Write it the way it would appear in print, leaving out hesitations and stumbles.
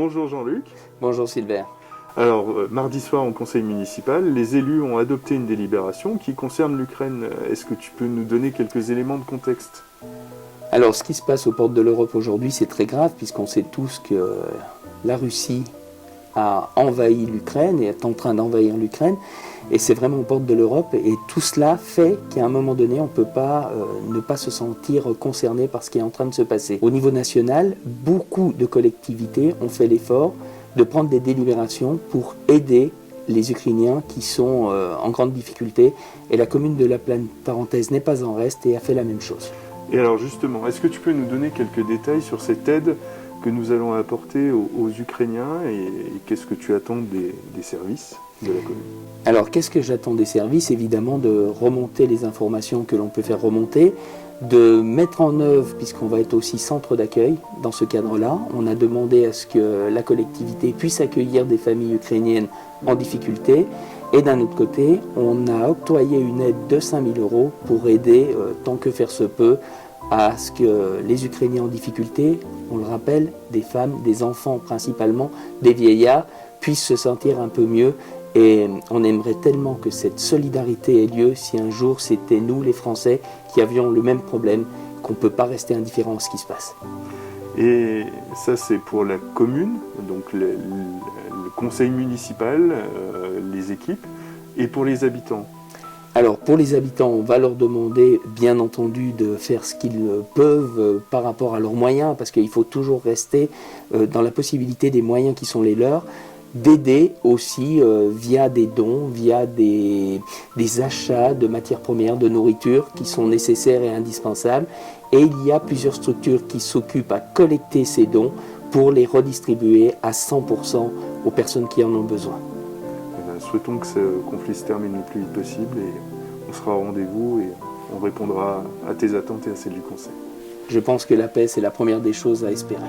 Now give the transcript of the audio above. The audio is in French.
Bonjour Jean-Luc. Bonjour Sylvain. Alors, mardi soir au conseil municipal, les élus ont adopté une délibération qui concerne l'Ukraine. Est-ce que tu peux nous donner quelques éléments de contexte? Alors, ce qui se passe aux portes de l'Europe aujourd'hui, c'est très grave, puisqu'on sait tous que la Russie a envahi l'Ukraine et est en train d'envahir l'Ukraine. Et c'est vraiment aux portes de l'Europe. Et tout cela fait qu'à un moment donné, on ne peut pas ne pas se sentir concerné par ce qui est en train de se passer. Au niveau national, beaucoup de collectivités ont fait l'effort de prendre des délibérations pour aider les Ukrainiens qui sont en grande difficulté. Et la commune de La Plaine-Parenthèse n'est pas en reste et a fait la même chose. Et alors justement, est-ce que tu peux nous donner quelques détails sur cette aide que nous allons apporter aux Ukrainiens et qu'est-ce que tu attends des services de la commune? Alors, qu'est-ce que j'attends des services? Évidemment, de remonter les informations que l'on peut faire remonter, de mettre en œuvre, puisqu'on va être aussi centre d'accueil dans ce cadre-là. On a demandé à ce que la collectivité puisse accueillir des familles ukrainiennes en difficulté. Et d'un autre côté, on a octroyé une aide de 5 000 € pour aider, tant que faire se peut, à ce que les Ukrainiens en difficulté, on le rappelle, des femmes, des enfants principalement, des vieillards, puissent se sentir un peu mieux. Et on aimerait tellement que cette solidarité ait lieu si un jour c'était nous les Français qui avions le même problème, qu'on ne peut pas rester indifférent à ce qui se passe. Et ça c'est pour la commune, donc le conseil municipal, les équipes, et pour les habitants. Alors pour les habitants, on va leur demander bien entendu de faire ce qu'ils peuvent par rapport à leurs moyens, parce qu'il faut toujours rester dans la possibilité des moyens qui sont les leurs, d'aider aussi via des dons, via des achats de matières premières, de nourriture qui sont nécessaires et indispensables. Et il y a plusieurs structures qui s'occupent à collecter ces dons pour les redistribuer à 100% aux personnes qui en ont besoin. Souhaitons que ce conflit se termine le plus vite possible et on sera au rendez-vous et on répondra à tes attentes et à celles du conseil. Je pense que la paix, c'est la première des choses à espérer.